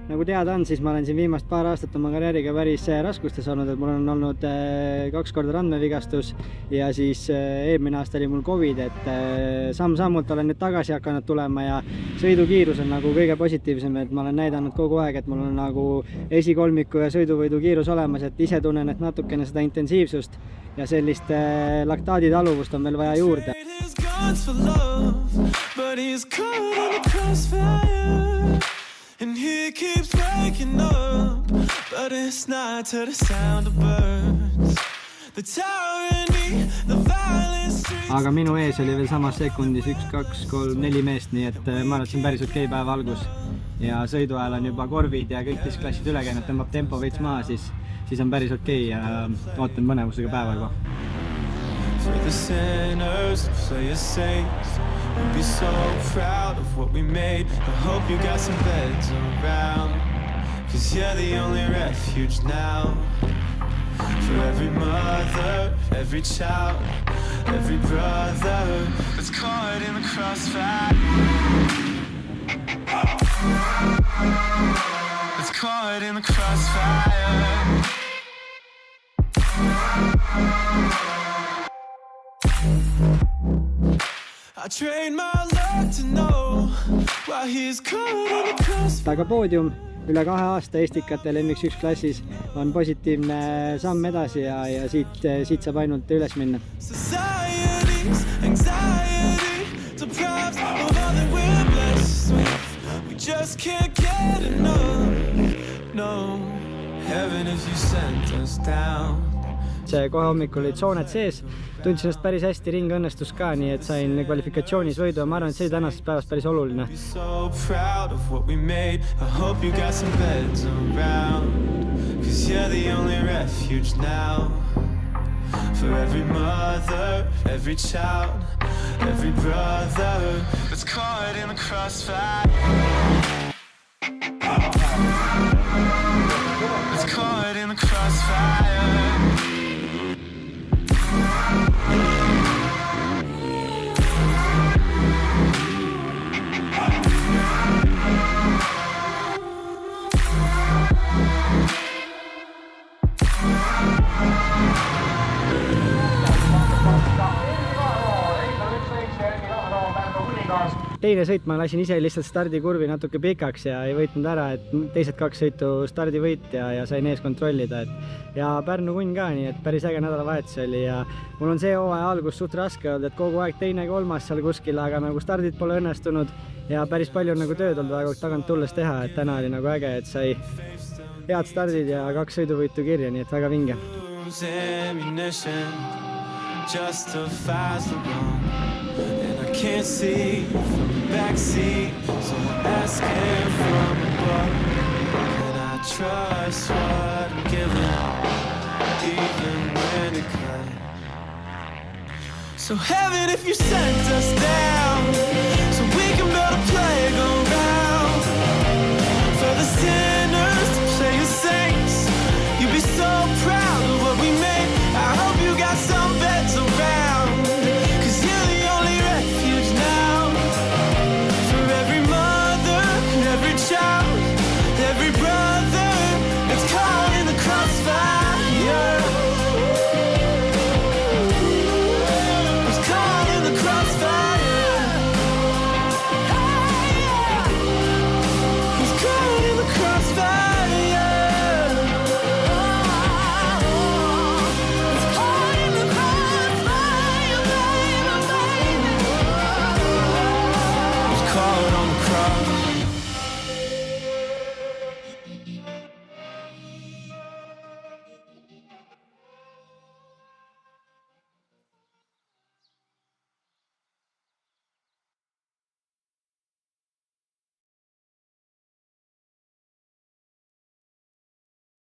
nagu teada on, siis ma olen siin viimast paar aastat oma karjääriga päris raskustes olnud, et mul on olnud 2 korda randmevigastus ja siis eelmine aasta oli mul COVID, et samm-sammult olen nüüd tagasi hakanud tulema ja sõidukiirus on nagu kõige positiivsem, et ma olen näidanud kogu aeg, et mul on nagu esikolmiku ja sõiduvõidu kiirus olemas, et ise tunnen, et natukene seda intensiivsust ja sellist laktaaditaluvust on veel vaja juurde. And he keeps waking up, but it's not to the sound of birds. The tyranny, the violence. Aga minu ees oli veel samas sekundis 1, 2, 3, 4 meest, nii et ma arvan, et see on päris okei päeva algus. Ja sõidu ajal on juba korvid ja kõik klassid üle käinud, tõmbab tempo veits maha, siis on päris okei ja ootan mõnevusega päeva juba. For the sinners, play as saints. We'll be so proud of what we made. I hope you got some beds around, 'cause you're the only refuge now. For every mother, every child, every brother that's caught in the crossfire. That's caught in the crossfire. I train my luck to know why he's caught in the crossfire. Aga poodium üle 2 aasta Estikatel MX1 klassis on positiivne samm edasi ja siit saab ainult üles minna. Society's anxiety deprives of all that we're blessed with. We just can't get enough. No, heaven if you sent us down. See kohe hommikul olid sooned sees, tundsin ennast päris hästi, ring õnnestus ka, nii et sain kvalifikatsioonis võidu ja ma arvan, et see tänasest päevast päris oluline. So proud of what we made. I hope you got some beds around, 'cause you're the only refuge now. For every mother, every child, every brother that's caught in the crossfire. That's caught in the crossfire. Teine sõit ma lasin ise lihtsalt stardikurvi natuke pikaks ja ei võitnud ära, et teised 2 sõitu stardivõit ja sain ees kontrollida. Ja Pärnu kunn ka, nii et päris äge nädalavahetus oli ja mul on see hooaja algus suht raske olnud, et kogu aeg 2., 3. seal kuskil, aga nagu stardid pole õnnestunud ja päris palju on nagu tööd olnud väga tagant tulles teha, et täna oli nagu äge, et sai head stardid ja 2 sõiduvõitu kirja, nii et väga vinge. Can't see from the backseat, so I'm asking from above. Can I trust what I'm given, even when it could? So heaven, if you sent us down.